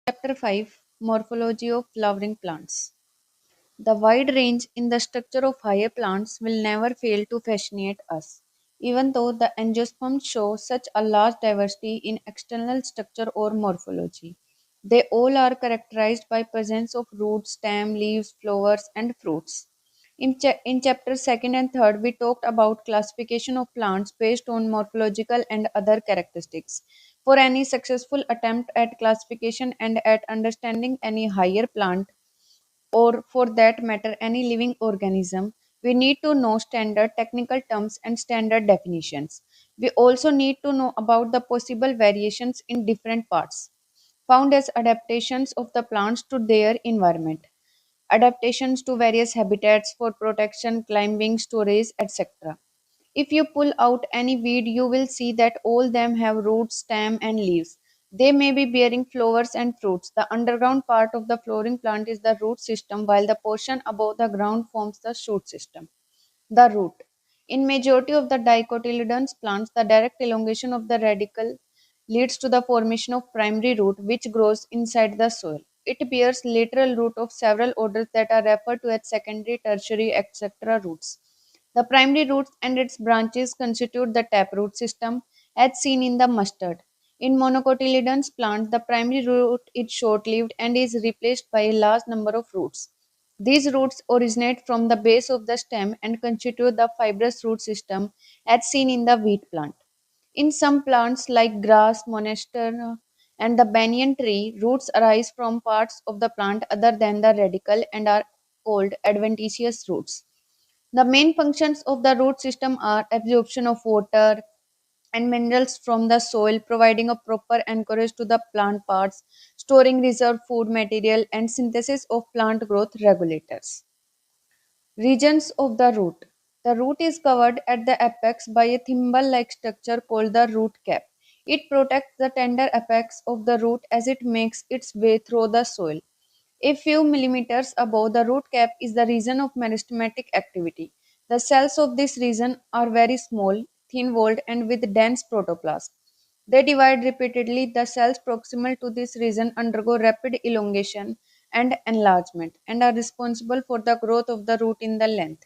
Chapter 5, Morphology of Flowering Plants. The wide range in the structure of higher plants will never fail to fascinate us, even though the angiosperms show such a large diversity in external structure or morphology. They all are characterized by presence of roots, stem, leaves, flowers, and fruits. In chapters 2nd and 3rd, we talked about classification of plants based on morphological and other characteristics. For any successful attempt at classification and at understanding any higher plant, or for that matter any living organism, we need to know standard technical terms and standard definitions. We also need to know about the possible variations in different parts, found as adaptations of the plants to their environment, adaptations to various habitats for protection, climbing, storage, etc. If you pull out any weed, you will see that all them have roots, stem, and leaves. They may be bearing flowers and fruits. The underground part of the flowering plant is the root system, while the portion above the ground forms the shoot system. The root. In majority of the dicotyledons plants, the direct elongation of the radicle leads to the formation of primary root, which grows inside the soil. It bears lateral root of several orders that are referred to as secondary, tertiary, etc. roots. The primary roots and its branches constitute the taproot system as seen in the mustard. In monocotyledons plants, the primary root is short-lived and is replaced by a large number of roots. These roots originate from the base of the stem and constitute the fibrous root system as seen in the wheat plant. In some plants like grass, monstera, and the banyan tree, roots arise from parts of the plant other than the radicle and are called adventitious roots. The main functions of the root system are absorption of water and minerals from the soil, providing a proper anchorage to the plant parts, storing reserved food material, and synthesis of plant growth regulators. Regions of the root. The root is covered at the apex by a thimble like structure called the root cap. It protects the tender apex of the root as it makes its way through the soil. A few millimeters above the root cap is the region of meristematic activity. The cells of this region are very small, thin walled, and with dense protoplasm. They divide repeatedly. The cells proximal to this region undergo rapid elongation and enlargement and are responsible for the growth of the root in the length.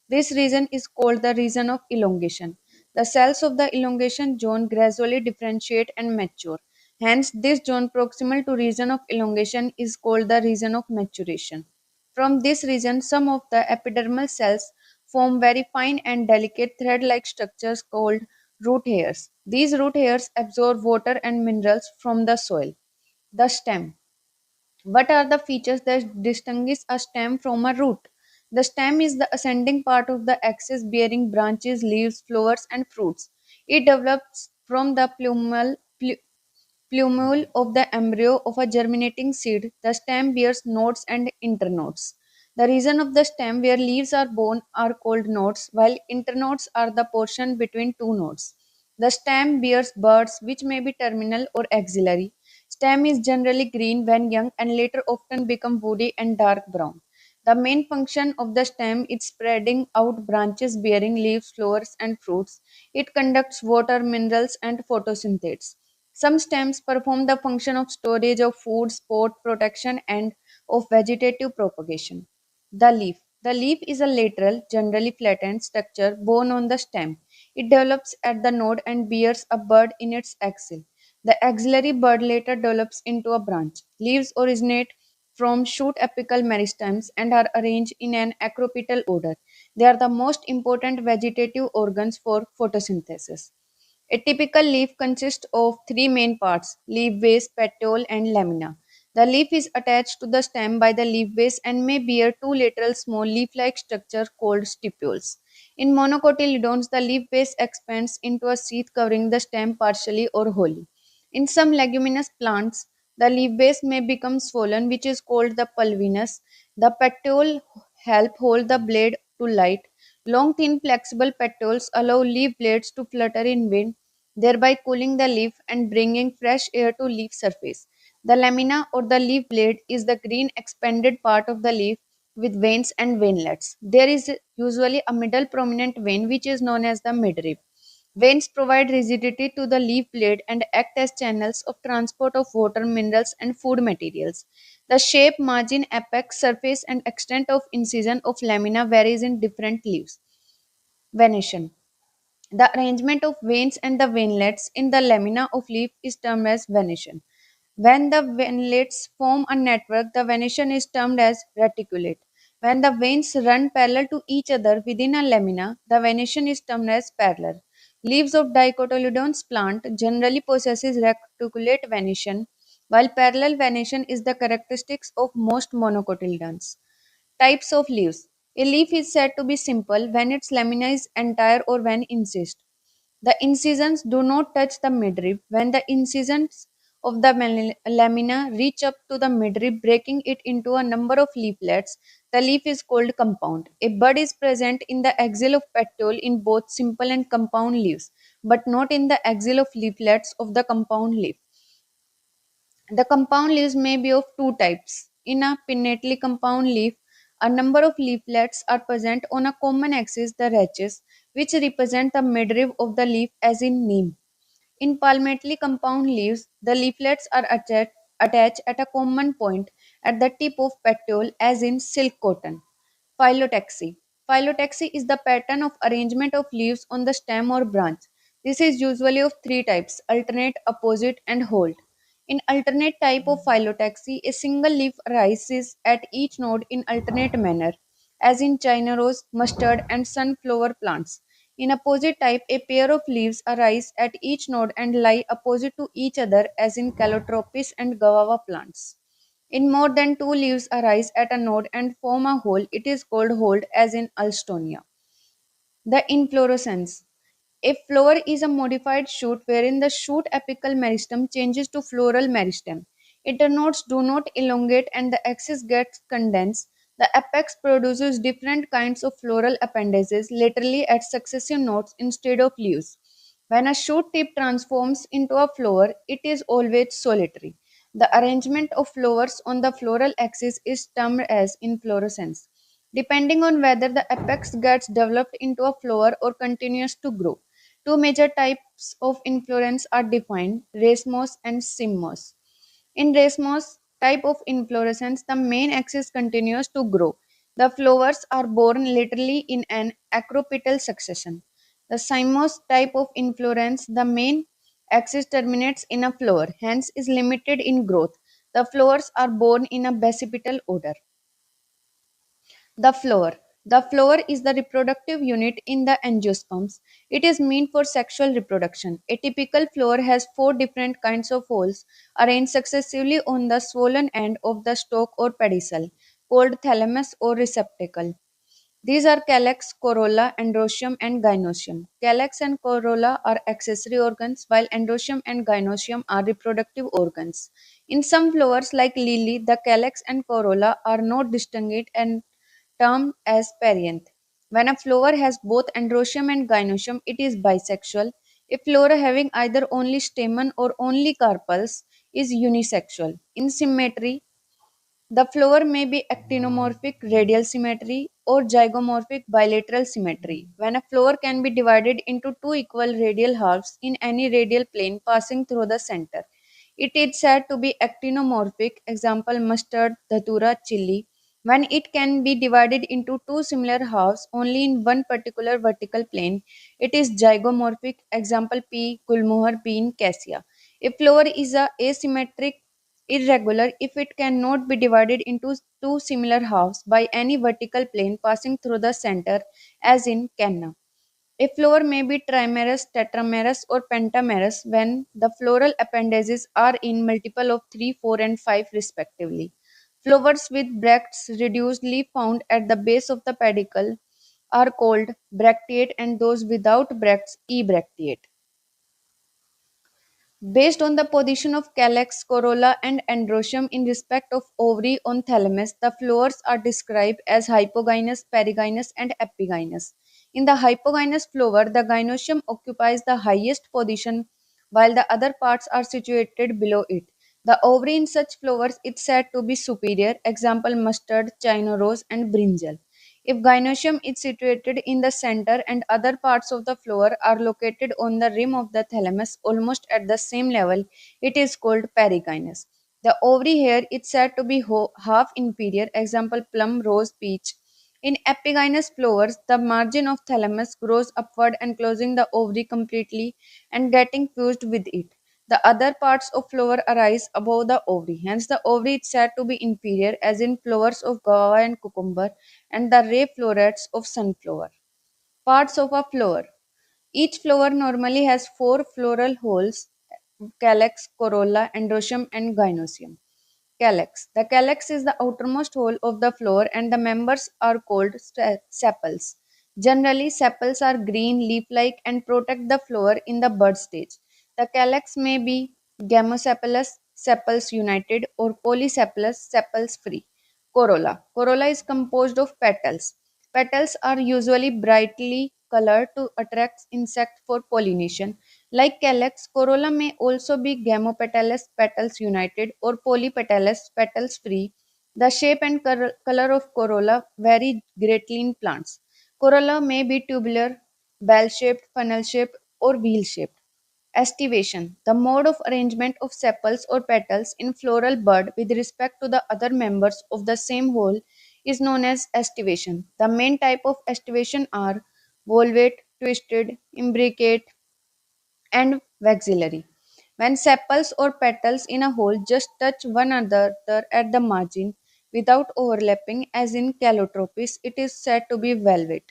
This region is called the region of elongation. The cells of the elongation zone gradually differentiate and mature. Hence, this zone proximal to region of elongation is called the region of maturation. From this region, some of the epidermal cells form very fine and delicate thread-like structures called root hairs. These root hairs absorb water and minerals from the soil. The stem. What are the features that distinguish a stem from a root? The stem is the ascending part of the axis bearing branches, leaves, flowers, and fruits. It develops from the plumule of the embryo of a germinating seed. The stem bears nodes and internodes. The region of the stem where leaves are borne are called nodes, while internodes are the portion between two nodes. The stem bears buds which may be terminal or axillary. Stem is generally green when young and later often become woody and dark brown. The main function of the stem is spreading out branches bearing leaves, flowers, and fruits. It conducts water, minerals, and photosynthesis. Some stems perform the function of storage of food, sport protection, and of vegetative propagation. The leaf. The leaf is a lateral, generally flattened structure borne on the stem. It develops at the node and bears a bud in its axil. The axillary bud later develops into a branch. Leaves originate from shoot apical meristems and are arranged in an acropetal order. They are the most important vegetative organs for photosynthesis. A typical leaf consists of three main parts: leaf base, petiole, and lamina. The leaf is attached to the stem by the leaf base and may bear two lateral small leaf-like structures called stipules. In monocotyledons, the leaf base expands into a sheath covering the stem partially or wholly. In some leguminous plants, the leaf base may become swollen, which is called the pulvinus. The petiole help hold the blade to light. Long, thin, flexible petioles allow leaf blades to flutter in wind, thereby cooling the leaf and bringing fresh air to leaf surface. The lamina or the leaf blade is the green expanded part of the leaf with veins and veinlets. There is usually a middle prominent vein which is known as the midrib. Veins provide rigidity to the leaf blade and act as channels of transport of water, minerals, and food materials. The shape, margin, apex, surface, and extent of incision of lamina varies in different leaves. Venation. The arrangement of veins and the veinlets in the lamina of leaf is termed as venation. When the veinlets form a network, the venation is termed as reticulate. When the veins run parallel to each other within a lamina, the venation is termed as parallel. Leaves of dicotyledons plant generally possesses reticulate venation, while parallel venation is the characteristics of most monocotyledons. Types of leaves. A leaf is said to be simple when its lamina is entire or when incised. The incisions do not touch the midrib. When the incisions of the lamina reach up to the midrib, breaking it into a number of leaflets, the leaf is called compound. A bud is present in the axil of petiole in both simple and compound leaves, but not in the axil of leaflets of the compound leaf. The compound leaves may be of two types. In a pinnately compound leaf, a number of leaflets are present on a common axis, the rachis, which represent the midrib of the leaf as in neem. In palmately compound leaves, the leaflets are attached at a common point at the tip of petiole as in silk cotton. Phyllotaxy. Phyllotaxy is the pattern of arrangement of leaves on the stem or branch. This is usually of three types: alternate, opposite, and hold. In alternate type of phyllotaxy, a single leaf arises at each node in alternate manner, as in China rose, mustard, and sunflower plants. In opposite type, a pair of leaves arise at each node and lie opposite to each other, as in Calotropis and guava plants. In more than two leaves arise at a node and form a whole, it is called hold, as in Alstonia. The inflorescence. A flower is a modified shoot wherein the shoot apical meristem changes to floral meristem. Internodes do not elongate and the axis gets condensed. The apex produces different kinds of floral appendages laterally at successive nodes instead of leaves. When a shoot tip transforms into a flower, it is always solitary. The arrangement of flowers on the floral axis is termed as inflorescence, depending on whether the apex gets developed into a flower or continues to grow. Two major types of inflorescence are defined: racemose and cymose. In racemose type of inflorescence, the main axis continues to grow. The flowers are borne laterally in an acropetal succession. The cymose type of inflorescence, the main axis terminates in a flower, hence is limited in growth. The flowers are borne in a basipetal order. The flower. The flower is the reproductive unit in the angiosperms. It is meant for sexual reproduction. A typical flower has four different kinds of holes arranged successively on the swollen end of the stalk or pedicel, called thalamus or receptacle. These are calyx, corolla, androecium, and gynoecium. Calyx and corolla are accessory organs, while androecium and gynoecium are reproductive organs. In some flowers, like lily, the calyx and corolla are not distinguished and termed as perianth. When a flower has both androecium and gynoecium, it is bisexual. A flower having either only stamen or only carpels is unisexual. In symmetry, the flower may be actinomorphic radial symmetry or zygomorphic bilateral symmetry, when a flower can be divided into two equal radial halves in any radial plane passing through the center. It is said to be actinomorphic, example mustard, datura, chili, when it can be divided into two similar halves only in one particular vertical plane. It is zygomorphic, example pea, gulmohar, bean, cassia. A flower is a asymmetric irregular if it cannot be divided into two similar halves by any vertical plane passing through the center, as in canna. A flower may be trimerous, tetramerous, or pentamerous when the floral appendages are in multiple of 3, 4, and 5 respectively. Flowers with bracts reducedly found at the base of the pedicle are called bracteate, and those without bracts ebracteate. Based on the position of calyx, corolla, and androecium in respect of ovary on thalamus, the flowers are described as hypogynous, perigynous, and epigynous. In the hypogynous flower, the gynoecium occupies the highest position while the other parts are situated below it. The ovary in such flowers is said to be superior, example mustard, china rose, and brinjal. If gynoecium is situated in the center and other parts of the flower are located on the rim of the thalamus almost at the same level, it is called perigynous. The ovary hair is said to be half inferior, example plum, rose, peach. In epigynous flowers, the margin of thalamus grows upward enclosing the ovary completely and getting fused with it. The other parts of flower arise above the ovary. Hence, the ovary is said to be inferior, as in flowers of guava and cucumber, and the ray florets of sunflower. Parts of a flower. Each flower normally has four floral holes: calyx, corolla, androecium, and gynoecium. Calyx. The calyx is the outermost hole of the flower and the members are called sepals. Generally, sepals are green, leaf-like and protect the flower in the bud stage. The calyx may be gamosepalous, sepals united, or polysepalous, sepals free. Corolla. Corolla is composed of petals. Petals are usually brightly colored to attract insects for pollination. Like calyx, corolla may also be gamopetalous, petals united, or polypetalous, petals free. The shape and color of corolla vary greatly in plants. Corolla may be tubular, bell shaped, funnel shaped, or wheel shaped. Estivation, the mode of arrangement of sepals or petals in floral bud with respect to the other members of the same whole, is known as estivation. The main type of estivation are volvate, twisted, imbricate, and vexillary. When sepals or petals in a whole just touch one another at the margin without overlapping, as in calotropis, it is said to be velvet.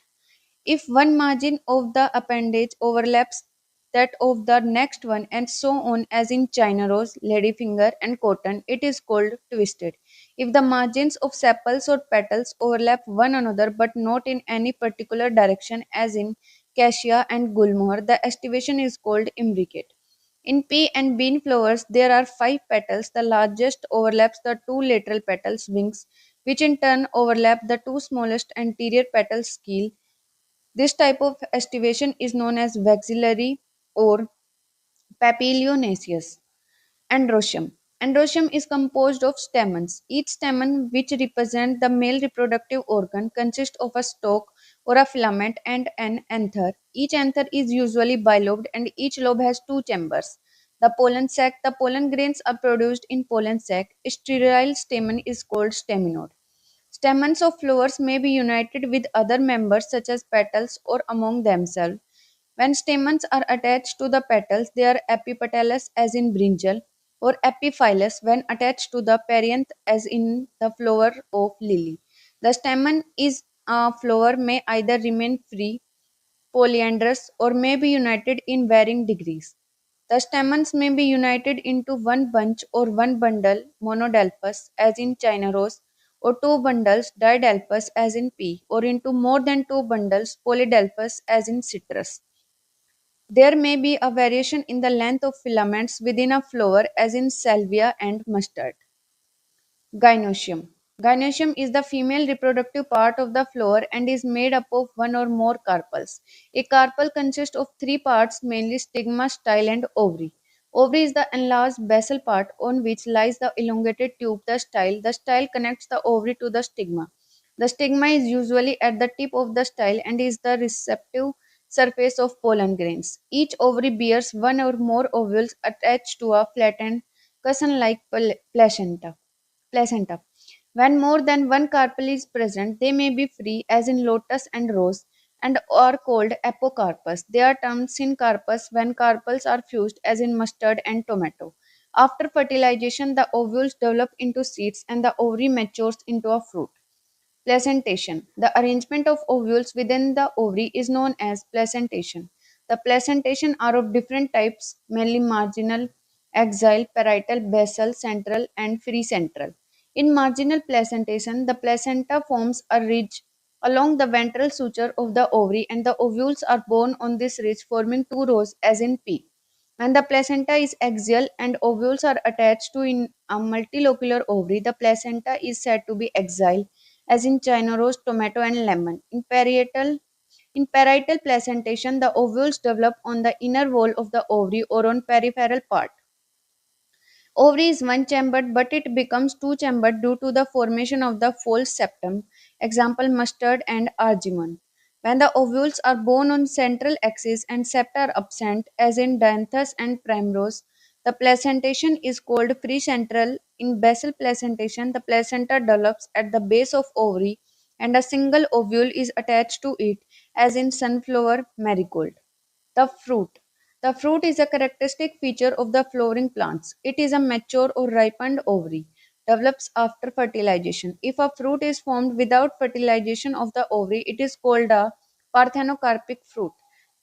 If one margin of the appendage overlaps that of the next one, and so on, as in China rose, ladyfinger, and cotton, it is called twisted. If the margins of sepals or petals overlap one another but not in any particular direction, as in cassia and gulmohar, the estivation is called imbricate. In pea and bean flowers, there are five petals. The largest overlaps the two lateral petals' wings, which in turn overlap the two smallest anterior petals' keel. This type of estivation is known as vexillary or papilionaceous. Androecium. Androecium is composed of stamens. Each stamen, which represent the male reproductive organ, consists of a stalk or a filament and an anther. Each anther is usually bilobed and each lobe has two chambers. The pollen sac. The pollen grains are produced in pollen sac. Sterile stamen is called staminode. Stamens of flowers may be united with other members such as petals or among themselves. When stamens are attached to the petals, they are epipetalous as in brinjal, or epiphyllous when attached to the perianth as in the flower of lily. The stamen is a flower may either remain free, polyandrous, or may be united in varying degrees. The stamens may be united into one bunch or one bundle, monodelphous, as in China rose, or two bundles, didelphous, as in pea, or into more than two bundles, polydelphous, as in citrus. There may be a variation in the length of filaments within a flower, as in salvia and mustard. Gynoecium. Gynoecium is the female reproductive part of the flower and is made up of one or more carpels. A carpel consists of three parts, mainly stigma, style, and ovary. Ovary is the enlarged basal part on which lies the elongated tube, the style. The style connects the ovary to the stigma. The stigma is usually at the tip of the style and is the receptive surface of pollen grains. Each ovary bears one or more ovules attached to a flattened cushion-like placenta. When more than one carpel is present, they may be free, as in lotus and rose, and are called apocarpus. They are termed syncarpus when carpels are fused, as in mustard and tomato. After fertilization, the ovules develop into seeds and the ovary matures into a fruit. Placentation. The arrangement of ovules within the ovary is known as placentation. The placentation are of different types, mainly marginal, axial, parietal, basal, central, and free central. In marginal placentation, the placenta forms a ridge along the ventral suture of the ovary and the ovules are borne on this ridge forming two rows as in P. When the placenta is axial and ovules are attached to in a multilocular ovary, the placenta is said to be axial, as in China rose, tomato, and lemon. In parietal placentation, the ovules develop on the inner wall of the ovary or on peripheral part. Ovary is one chambered, but it becomes two chambered due to the formation of the false septum, example mustard and argemone. When the ovules are borne on central axis and septa are absent, as in dianthus and primrose, the placentation is called precentral. In basal placentation, the placenta develops at the base of ovary and a single ovule is attached to it, as in sunflower marigold. The fruit. The fruit is a characteristic feature of the flowering plants. It is a mature or ripened ovary, develops after fertilization. If a fruit is formed without fertilization of the ovary, it is called a parthenocarpic fruit.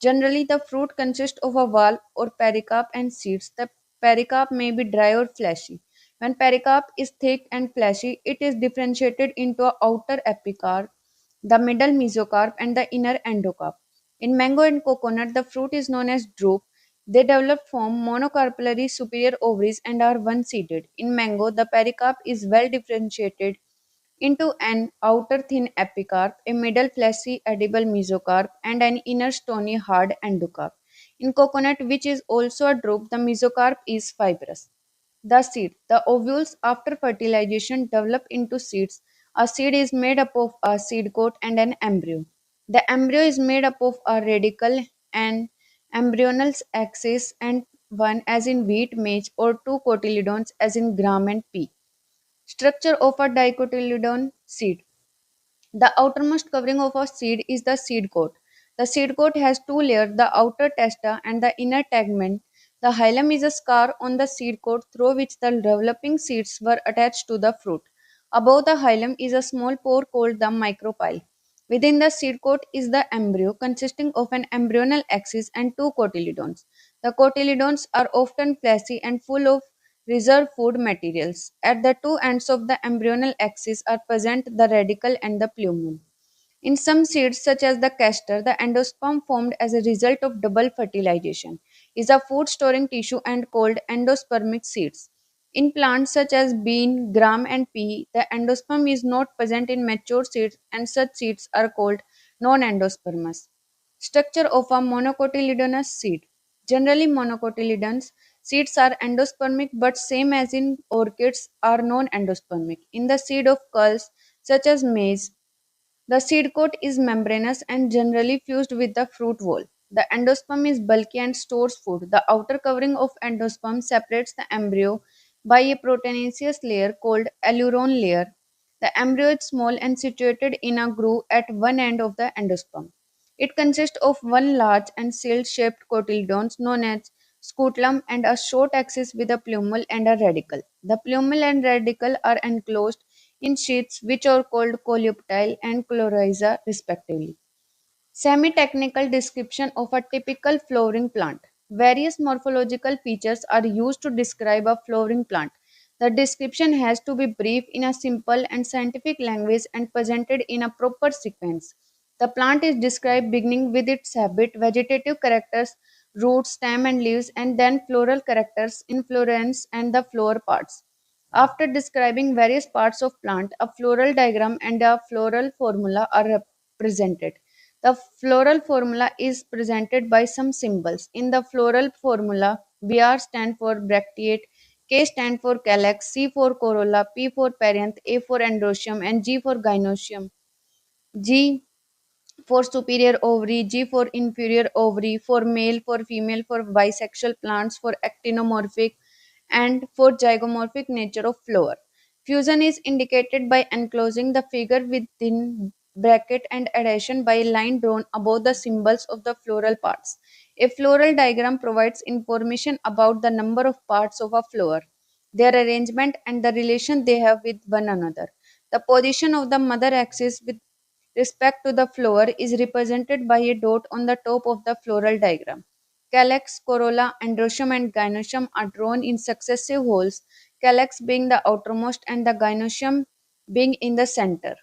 Generally, the fruit consists of a valve or pericarp and seeds. The pericarp may be dry or fleshy. When pericarp is thick and fleshy, it is differentiated into a outer epicarp, the middle mesocarp, and the inner endocarp. In mango and coconut, the fruit is known as drupe. They develop from monocarpellary superior ovaries and are one-seeded. In mango, the pericarp is well differentiated into an outer thin epicarp, a middle fleshy edible mesocarp, and an inner stony hard endocarp. In coconut, which is also a drupe, the mesocarp is fibrous. The seed. The ovules after fertilization develop into seeds. A seed is made up of a seed coat and an embryo. The embryo is made up of a radicle and embryonal axis and one as in wheat, maize, or two cotyledons as in gram and pea. Structure of a dicotyledon seed. The outermost covering of a seed is the seed coat. The seed coat has two layers, the outer testa and the inner tegment. The hilum is a scar on the seed coat through which the developing seeds were attached to the fruit. Above the hilum is a small pore called the micropyle. Within the seed coat is the embryo consisting of an embryonal axis and two cotyledons. The cotyledons are often fleshy and full of reserve food materials. At the two ends of the embryonal axis are present the radicle and the plumule. In some seeds, such as the castor, the endosperm formed as a result of double fertilization is a food storing tissue and called endospermic seeds. In plants such as bean, gram, and pea, the endosperm is not present in mature seeds, and such seeds are called non endospermous. Structure of a monocotyledonous seed. Generally, monocotyledons seeds are endospermic, but same as in orchids are non-endospermic. In the seed of culls such as maize, the seed coat is membranous and generally fused with the fruit wall. The endosperm is bulky and stores food. The outer covering of endosperm separates the embryo by a proteinaceous layer called alluron layer. The embryo is small and situated in a groove at one end of the endosperm. It consists of one large and sail-shaped cotyledons known as scutellum and a short axis with a plumule and a radicle. The plumule and radicle are enclosed in sheaths which are called coleoptile and chlorhiza respectively. Semi-technical description of a typical flowering plant. Various morphological features are used to describe a flowering plant. The description has to be brief in a simple and scientific language and presented in a proper sequence. The plant is described beginning with its habit, vegetative characters, roots, stem and leaves, and then floral characters, inflorescence, and the flower parts. After describing various parts of plant, a floral diagram and a floral formula are presented. The floral formula is presented by some symbols. In the floral formula, BR stand for bracteate, K stand for calyx, C for corolla, P for perianth, A for androecium, and G for gynoecium. G for superior ovary, G for inferior ovary, for male, for female, for bisexual plants, for actinomorphic, and for zygomorphic nature of flower. Fusion is indicated by enclosing the figure within bracket and adhesion by a line drawn above the symbols of the floral parts. A floral diagram provides information about the number of parts of a flower, their arrangement, and the relation they have with one another. The position of the mother axis with respect to the flower is represented by a dot on the top of the floral diagram. Calyx, corolla, androecium, and gynoecium are drawn in successive holes, calyx being the outermost and the gynoecium being in the center.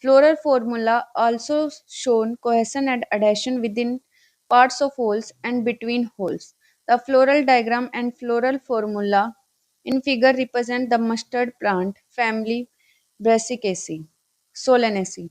Floral formula also shown cohesion and adhesion within parts of holes and between holes. The floral diagram and floral formula in figure represent the mustard plant family Brassicaceae, Solanaceae.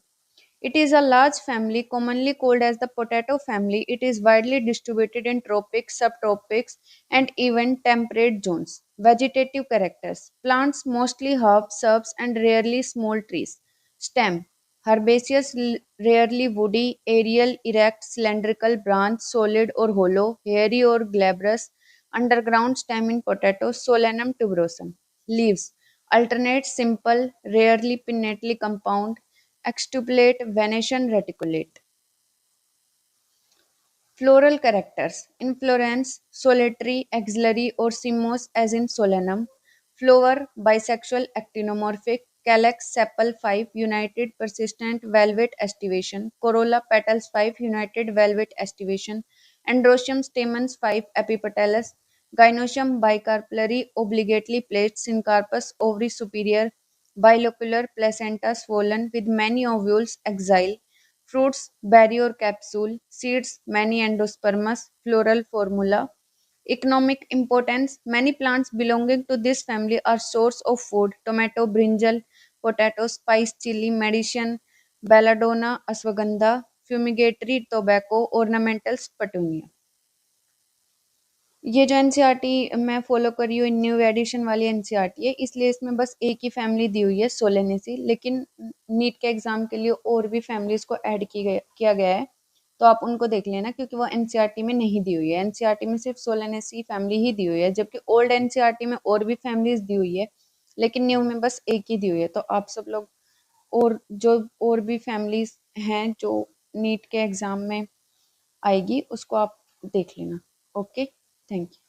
It is a large family commonly called as the potato family. It is widely distributed in tropics, subtropics, and even temperate zones. Vegetative characters. Plants mostly herbs, shrubs, and rarely small trees. Stem. Herbaceous, rarely woody, aerial, erect, cylindrical, branch, solid or hollow, hairy or glabrous. Underground stem in potatoes, Solanum tuberosum. Leaves. Alternate, simple, rarely pinnately compound. Extubulate, venation reticulate. Floral characters. Inflorescence solitary, axillary, or cymose as in Solanum. Flower bisexual, actinomorphic. Calyx sepal 5 united, persistent, velvet estivation. Corolla petals 5 united, velvet estivation. Androecium stamens 5 epipetalous. Gynoecium bicarpellary, obligately placed. Syncarpus ovary superior. Bilocular placenta swollen with many ovules, axile. Fruits, berry or capsule. Seeds, many endospermous. Floral formula. Economic importance. Many plants belonging to this family are source of food. Tomato, brinjal, potato, spice, chili, medicine, belladonna, ashwagandha, fumigatory tobacco, ornamentals, petunia. ये जो NCERT मैं follow कर रही हूँ new addition वाली NCERT है, इसलिए इसमें बस एक ही फैमिली दी हुई है सोलेनेसी, लेकिन नीट के एग्जाम के लिए और भी फैमिलीज को ऐड किया गया है, तो आप उनको देख लेना क्योंकि वो एनसीईआरटी में नहीं दी हुई है। एनसीईआरटी में सिर्फ सोलेनेसी फैमिली ही दी हुई है, जबकि ओल्ड एनसीईआरटी में और भी फैमिलीज दी हुई है, लेकिन न्यू में बस एक ही दी हुई है। तो आप सब लोग और जो और भी फैमिलीज हैं जो नीट के एग्जाम में आएगी उसको आप देख लेना। Okay, thank you.